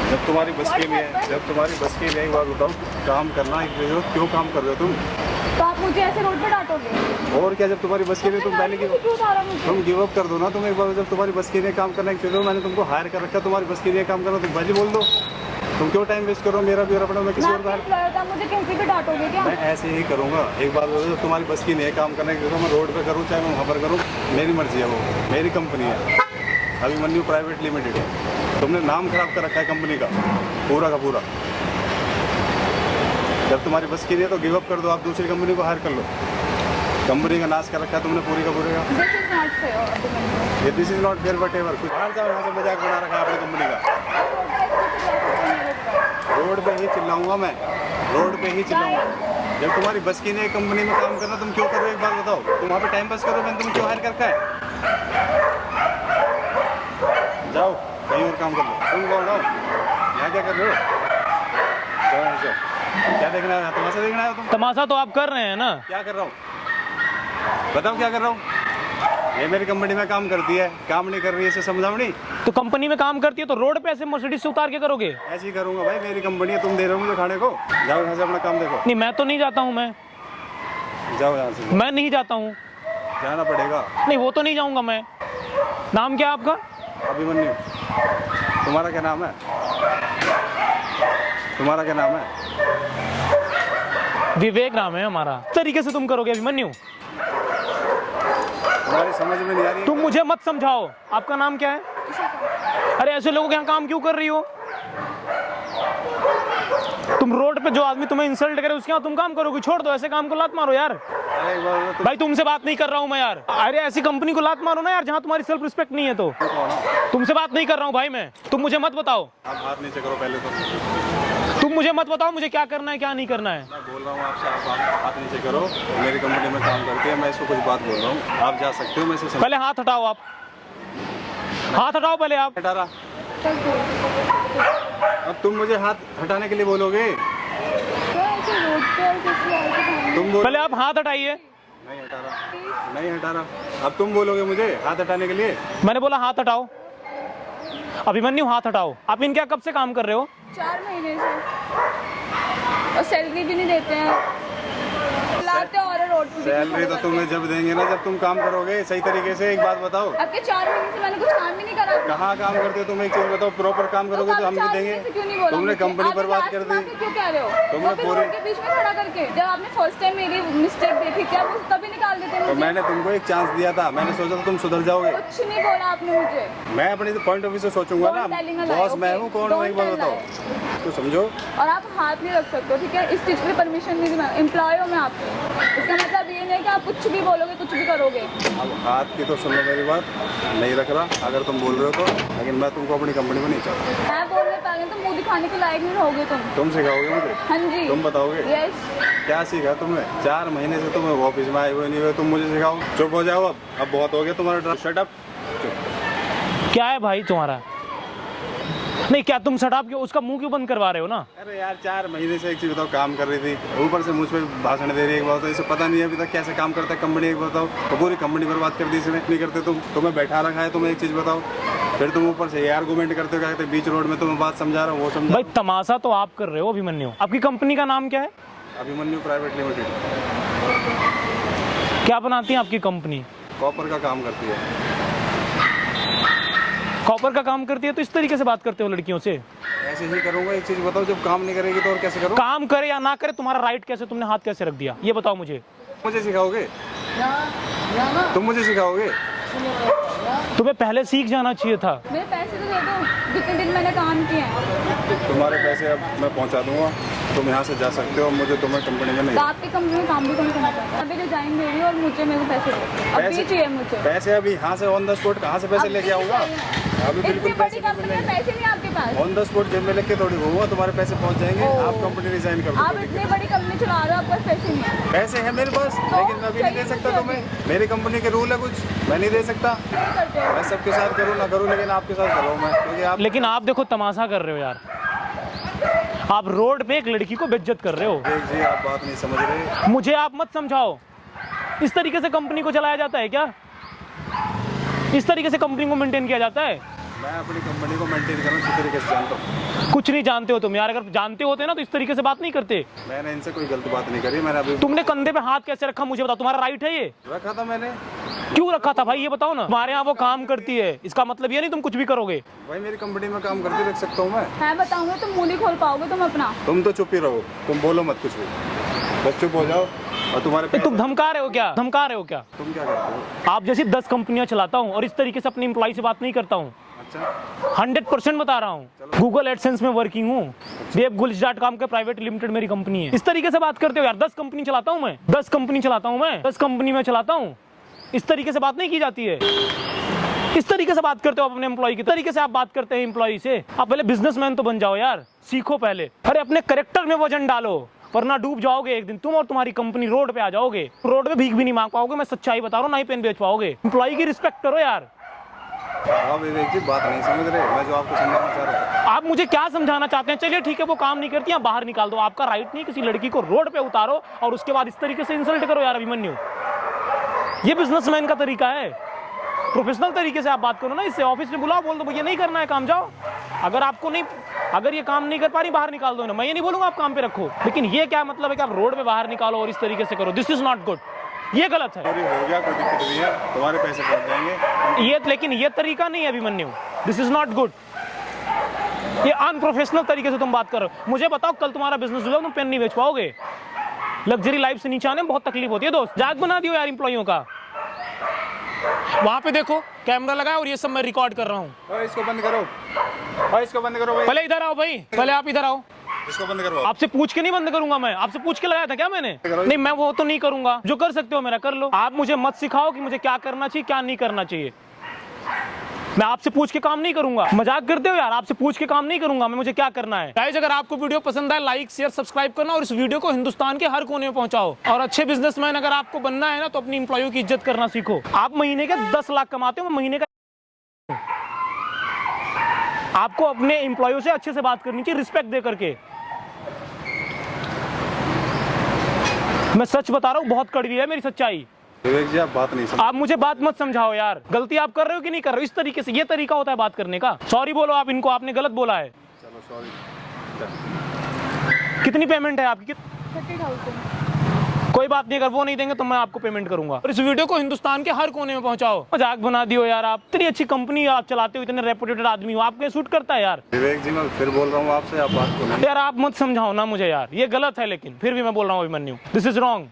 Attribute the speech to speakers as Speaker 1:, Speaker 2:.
Speaker 1: जब तुम्हारी बस की नहीं है, जब तुम्हारी बस की नहीं, बात बताओ, काम करना है, क्यों काम कर रहे हो तुम?
Speaker 2: तो आप मुझे ऐसे रोड पे डांटोगे?
Speaker 1: और क्या, जब तुम्हारी बस की नहीं तुम पहले तुम गिव अप कर दो ना। तुम एक बार, जब तुम्हारी बस की नहीं काम करना है, मैंने तुमको हायर कर रखा, तुम्हारी बस की नहीं काम करना, तुम पहले बोल दो। तुम क्यों टाइम वेस्ट करो मेरा भी और अपना? मैं किसी और का
Speaker 2: मुझे कहीं भी डांटोगे क्या?
Speaker 1: मैं ऐसे ही करूँगा। एक बात बोलो, जब तुम्हारी बस की नहीं है काम करने की, मैं रोड पे करूँ चाहे मैं वहाँ पर करूँ, मेरी मर्जी है, वो मेरी कंपनी है, अभिमन्यु प्राइवेट लिमिटेड है। तुमने नाम खराब कर रखा है कंपनी का पूरा का पूरा। जब तुम्हारी बस की नहीं है तो गिव अप कर दो, आप दूसरी कंपनी को हायर कर लो। कंपनी का नाश कर रखा है तुमने पूरी का पूरे का। This is not fair, but ever कुछ बाहर जाओ, यहाँ से मजाक बना रखा है अपनी कंपनी का। रोड पे ही चिल्लाऊंगा मैं, रोड पे ही चिल्लाऊंगा। जब तुम्हारी बस की नहीं कंपनी में काम करना, तुम क्यों करो? एक बार बताओ, तुम वहाँ पे टाइम पास करो, मैंने तुम क्यों हायर करता है? जाओ कहीं और काम कर लो। तुम कौन हो? यहाँ क्या कर रहे हो? क्या देखना है? तमाशा देखना है तुम?
Speaker 3: तमाशा तो आप कर रहे हैं ना।
Speaker 1: क्या कर रहा हूँ बताओ, क्या कर रहा हूँ? ये मेरी कंपनी में काम करती है, काम नहीं कर रही है, इसे समझाओ नहीं।
Speaker 3: तो कंपनी में काम करती है तो रोड पे ऐसे मर्सिडीज से उतार के करोगे?
Speaker 1: ऐसे ही करूंगा भाई, मेरी कंपनी है, तुम दे रहे हो मुझे खाने को। जाओ यहाँ से अपना काम देखो।
Speaker 3: नहीं, मैं तो नहीं जाता हूँ। मैं
Speaker 1: जाओ यहाँ से।
Speaker 3: मैं नहीं जाता हूँ।
Speaker 1: जाना पड़ेगा।
Speaker 3: नहीं, वो तो नहीं जाऊंगा मैं। नाम क्या है आपका?
Speaker 1: अभिमन्यु। तुम्हारा क्या नाम है? तुम्हारा क्या नाम है?
Speaker 3: विवेक नाम है हमारा। इस तरीके से तुम करोगे अभिमन्यु?
Speaker 1: तुम्हारी समझ में नहीं आ रही है?
Speaker 3: तुम मुझे मत समझाओ। आपका नाम क्या है? अरे ऐसे लोगों के यहाँ काम क्यों कर रही हो? तुम रोड पे जो आदमी तुम्हें इंसल्ट करे उसके यहाँ तुम काम करोगे? छोड़ दो, ऐसे काम को लात मारो यार। भाई तुमसे बात नहीं कर रहा हूँ मैं यार। अरे ऐसी कंपनी को लात मारो ना यार जहाँ तुम्हारी सेल्फ रिस्पेक्ट नहीं है। तो तुमसे बात नहीं कर रहा हूँ भाई मैं। तुम मुझे मत बताओ।
Speaker 1: आप हाथ नीचे करो पहले तो।
Speaker 3: तुम मुझे मत बताओ मुझे क्या करना है क्या नहीं करना है।
Speaker 1: मैं बोल रहा हूँ आपसे, आप हाथ नीचे करो। मेरी कंपनी में काम करती है, मैं इसको कुछ बात बोल रहा हूँ, आप जा सकते हो। मैं इसे
Speaker 3: पहले हाथ हटाओ। आप हाथ हटाओ पहले। आप
Speaker 1: हटा रहा। अब तुम मुझे हाथ हटाने के लिए बोलोगे? तुम बोल।
Speaker 3: पहले आप हाथ हटाइए।
Speaker 1: नहीं हटा रहा, नहीं हटा रहा। अब तुम बोलोगे मुझे हाथ हटाने के लिए?
Speaker 3: मैंने बोला हाथ हटाओ। अभिमन्यु हाथ हटाओ। आप इनके यहाँ कब से काम कर रहे हो?
Speaker 2: 4 महीने से, और सैलरी भी नहीं देते हैं। लाते और रोड पे
Speaker 1: सैलरी तो तुम्हें जब देंगे ना, जब तुम काम करोगे सही तरीके से। एक बात बताओ,
Speaker 2: आपके 4 महीने से मैंने कुछ काम भी नहीं करा।
Speaker 1: कहाँ काम करते हो तुम? एक चीज बताओ, प्रॉपर काम करोगे तो हम भी देंगे। तुमने कंपनी बर्बाद कर दी।
Speaker 2: क्यों कह रहे हो?
Speaker 1: तुमने पूरे
Speaker 2: के बीच में खड़ा करके, जब आपने फर्स्ट टाइम मेरी मिस्टेक देखी क्या वो तभी निकाल देते
Speaker 1: तो
Speaker 2: मुझे?
Speaker 1: मैंने तुमको एक चांस दिया था, मैंने सोचा था तुम सुधर जाओगे।
Speaker 2: कुछ नहीं बोला आपने मुझे।
Speaker 1: मैं अपने पॉइंट ऑफ व्यू से सोचूंगा ना। बॉस मैं हूँ, कौन हूँ एक बात बताओ तो समझो।
Speaker 2: और आप हाथ नहीं रख सकते, ठीक है? इस चीज की परमिशन नहीं दी। एम्प्लॉय हूँ मैं आपको। इसका मतलब ये नहीं कि आप कुछ भी बोलोगे कुछ भी करोगे।
Speaker 1: अब हाथ की तो सुन लो मेरी बात, नहीं रख रहा अगर तुम बोल रहे हो तो, लेकिन मैं तुमको अपनी कंपनी में नहीं चाहता।
Speaker 2: मैं बोलने पाएंगे तो मुंह दिखाने के लायक नहीं रहोगे तुम
Speaker 1: सिखाओगे मुझे?
Speaker 2: हाँ जी।
Speaker 1: तुम बताओगे?
Speaker 2: यस।
Speaker 1: क्या सीखा तुमने? 4 महीने से तुम ऑफिस में आए हुए नहीं हुए, तुम मुझे सिखाओ? चुप हो जाओ अब बहुत हो गया तुम्हारा। Shut up.
Speaker 3: क्या है भाई तुम्हारा? नहीं, क्या तुम शराब क्यों उसका मुंह क्यों बंद करवा रहे हो ना?
Speaker 1: अरे यार 4 महीने से एक चीज बताओ, काम कर रही थी, ऊपर से मुझ पे भाषण दे रही है। एक बात तो इसे पता नहीं है अभी तक कैसे काम करता है कंपनी। एक बताओ, तो पूरी कंपनी बर्बाद कर दी इसने। नहीं करते तुम, तुम्हें बैठा रखा है। तुम्हें एक चीज बताओ, फिर तुम ऊपर से ये आर्गूमेंट करते हो, क्या कहते हैं बीच रोड में तुम्हें बात समझा रहा हूँ, वो समझा।
Speaker 3: भाई तमाशा तो आप कर रहे हो अभिमन्यु। आपकी कंपनी का नाम क्या है?
Speaker 1: Abhimanyu private limited.
Speaker 3: क्या बनाती है आपकी कंपनी?
Speaker 1: कॉपर का काम करती है।
Speaker 3: कॉपर का काम करती है तो इस तरीके से बात करते हो लड़कियों से?
Speaker 1: ऐसे ही करूंगा। एक चीज बताओ, जब काम नहीं करेगी तो और कैसे करूँ?
Speaker 3: काम करे या ना करे तुम्हारा राइट कैसे? तुमने हाथ कैसे रख दिया ये बताओ मुझे।
Speaker 1: मुझे सिखाओगे? तुम मुझे सिखाओगे?
Speaker 3: तुम्हें पहले सीख जाना चाहिए था।
Speaker 2: मेरे पैसे तो दे दो, जितने दिन मैंने काम किए हैं।
Speaker 1: तुम्हारे पैसे अब मैं पहुंचा दूंगा, तुम यहाँ से जा सकते हो। मुझे तुम्हें कंपनी में नहीं।
Speaker 2: तो आपकी कंपनी में काम भी कौन करना चाहता है? अभी रिजाइन दे रही हूँ और मुझे मेरे को पैसे दो। अभी चाहिए मुझे
Speaker 1: पैसे। अभी यहाँ से ऑन द स्पॉट कहाँ से पैसे लेके आऊंगा? अभी
Speaker 2: इतनी
Speaker 1: बिल्कुल
Speaker 2: बड़ी कंपनी में पैसे नहीं आपके पास।
Speaker 1: ऑन द स्पॉट जेब में लेके थोड़ी घूमूंगा, तुम्हारे पैसे पहुंच जाएंगे। आप कंपनी रिजाइन कर
Speaker 2: आप
Speaker 1: दो।
Speaker 2: इतनी बड़ी कंपनी चला रहे हो, आपके पास पैसे नहीं है।
Speaker 1: पैसे हैं मेरे पास, लेकिन मैं अभी नहीं दे सकता तुम्हें। मेरी कंपनी के रूल है कुछ, मैं नहीं दे सकता।
Speaker 2: करते हो
Speaker 1: मैं सबके साथ करूँ ना करूँ, लेकिन आपके साथ कर रहा हूँ मैं, क्योंकि आप।
Speaker 3: लेकिन आप देखो तमाशा कर रहे हो यार। आप रोड पे एक लड़की को बेइज्जत कर रहे हो।
Speaker 1: जी आप बात नहीं समझ रहे।
Speaker 3: मुझे आप मत समझाओ। इस तरीके से कंपनी को चलाया जाता है क्या? इस तरीके से कंपनी को मेंटेन किया जाता है?
Speaker 1: मैं अपनी कंपनी को मेंटेन करना अच्छी तरीके से जानता हूँ।
Speaker 3: कुछ नहीं जानते हो तुम यार, अगर जानते होते ना तो इस तरीके से बात नहीं करते।
Speaker 1: मैंने इनसे कोई गलत बात नहीं करी। मैंने अभी
Speaker 3: तुमने कंधे पे हाथ कैसे रखा मुझे बताओ, तुम्हारा राइट है ये?
Speaker 1: रखा था मैंने।
Speaker 3: क्यों रखा था भाई ये बताओ ना। तुम्हारे यहाँ वो काम करती है, इसका मतलब ये नहीं तुम कुछ भी करोगे।
Speaker 1: भाई मेरी कंपनी में काम करती रख सकता हूँ मैं
Speaker 2: बताऊंगा तुम मुंह नहीं खोल पाओगे तुम अपना।
Speaker 1: तुम तो चुप ही रहो, तुम बोलो मत कुछ भी, बस चुप हो जाओ। और तुम्हारे
Speaker 3: तुम धमका रहे हो क्या? धमका रहे हो क्या?
Speaker 1: तुम क्या करते हो?
Speaker 3: आप जैसी 10 कंपनियां चलाता हूँ और इस तरीके से अपनी एम्प्लॉय से बात नहीं करता हूँ।
Speaker 1: अच्छा
Speaker 3: 100% बता रहा हूँ। गूगल एडसेंस में वर्किंग हूँ, वेबगुल्स.com का प्राइवेट लिमिटेड मेरी कंपनी है। इस तरीके से बात करते हो यार। 10 कंपनी चलाता हूँ मैं, 10 कंपनी चलाता हूँ मैं, 10 कंपनी में चलाता हूँ। इस तरीके से बात नहीं की जाती है। इस तरीके से बात करते हो अपने एम्प्लॉय की तरीके से आप बात करते हैं एम्प्लॉय से। आप पहले बिजनेसमैन तो बन जाओ यार, सीखो पहले। अरे अपने करेक्टर में वजन डालो वरना डूब जाओगे एक दिन तुम और तुम्हारी कंपनी। रोड पे आ जाओगे, रोड पे भीख भी नहीं मांग पाओगे। मैं सच्चाई बता रहा हूँ, ना ही पेन बेच पाओगे। एम्प्लॉय की रिस्पेक्ट करो यार।
Speaker 1: आप विवेक जी बात नहीं समझ रहे, मैं जो आपको समझाना चाह रहा हूँ।
Speaker 3: आप मुझे क्या समझाना चाहते हैं? चलिए ठीक है, वो काम नहीं करती, बाहर निकाल दो। आपका राइट नहीं किसी लड़की को रोड पे उतारो और उसके बाद इस तरीके से इंसल्ट करो यार। अभिमन्यु, ये बिजनेसमैन का तरीका है। प्रोफेशनल तरीके से आप बात करो ना। इससे ऑफिस में बुलाओ, बोल दो भैया नहीं करना है काम, जाओ। अगर ये काम नहीं कर पा रही बाहर निकाल दो ना। मैं ये नहीं बोलूंगा आप काम पे रखो, लेकिन ये क्या मतलब है कि आप रोड पे बाहर निकालो और इस तरीके से करो? दिस इज नॉट गुड, ये गलत है।
Speaker 1: सॉरी हो गया, कोई दिक्कत नहीं है, तुम्हारे पैसे पहुंच जाएंगे।
Speaker 3: ये लेकिन ये तरीका नहीं है Abhimanyu, this is not good. ये अनप्रोफेशनल तरीके से तुम बात कर रहे हो। मुझे बताओ कल तुम्हारा बिजनेस डूबा, तुम पेन नहीं बेच पाओगे। लग्जरी लाइफ से नीचे आने में बहुत तकलीफ होती है दोस्त। जाग बना दियो यार एम्प्लॉइयों का। वहां पे देखो कैमरा लगा है और ये सब मैं रिकॉर्ड कर रहा हूँ।
Speaker 1: इसको बंद करो, इसको बंद करो भाई।
Speaker 3: पहले इधर आओ भाई, पहले आप इधर आओ।
Speaker 1: इसको बंद करो।
Speaker 3: आपसे पूछ के नहीं बंद करूंगा मैं। आपसे पूछ के लगाया था क्या मैंने? नहीं, मैं वो तो नहीं करूंगा। जो कर सकते हो मेरा कर लो। आप मुझे मत सिखाओ कि मुझे क्या करना चाहिए क्या नहीं करना चाहिए। मैं आपसे पूछ के काम नहीं करूंगा। मजाक करते हो यार? आपसे पूछ के काम नहीं करूंगा मैं, मुझे क्या करना है। गाइस अगर आपको वीडियो पसंद आए लाइक शेयर सब्सक्राइब करना और इस वीडियो को हिंदुस्तान के हर कोने में पहुंचाओ। और अच्छे बिजनेसमैन अगर आपको बनना है ना तो अपनी एम्प्लॉइयों की इज्जत करना सीखो। आप महीने के 10 लाख कमाते हो, महीने का आपको अपने एम्प्लॉइयों से अच्छे से बात करनी चाहिए, रिस्पेक्ट दे करके। मैं सच बता रहा हूँ, बहुत कड़वी है मेरी सच्चाई।
Speaker 1: विवेक जी आप बात नहीं समझ।
Speaker 3: आप मुझे बात मत समझाओ यार। गलती आप कर रहे हो कि नहीं कर रहे हो? इस तरीके से ये तरीका होता है बात करने का। सॉरी बोलो आप इनको, आपने गलत बोला है।
Speaker 1: चलो सॉरी।
Speaker 3: कितनी पेमेंट है आपकी?
Speaker 2: 30,000।
Speaker 3: कोई बात नहीं, अगर वो नहीं देंगे तो मैं आपको पेमेंट करूंगा। और इस वीडियो को हिंदुस्तान के हर कोने में पहुंचाओ। मजाक बना दियो यार आप। इतनी अच्छी कंपनी आप चलाते हो, इतने रेपुटेड आदमी हो, आपको सूट करता है यार?
Speaker 1: विवेक जी मैं फिर बोल रहा हूँ आपसे, आप बात को नहीं।
Speaker 3: यार आप मत समझाओ ना मुझे यार, ये गलत है। लेकिन फिर भी मैं बोल रहा हूँ अभिमन्यु, दिस इज रॉन्ग।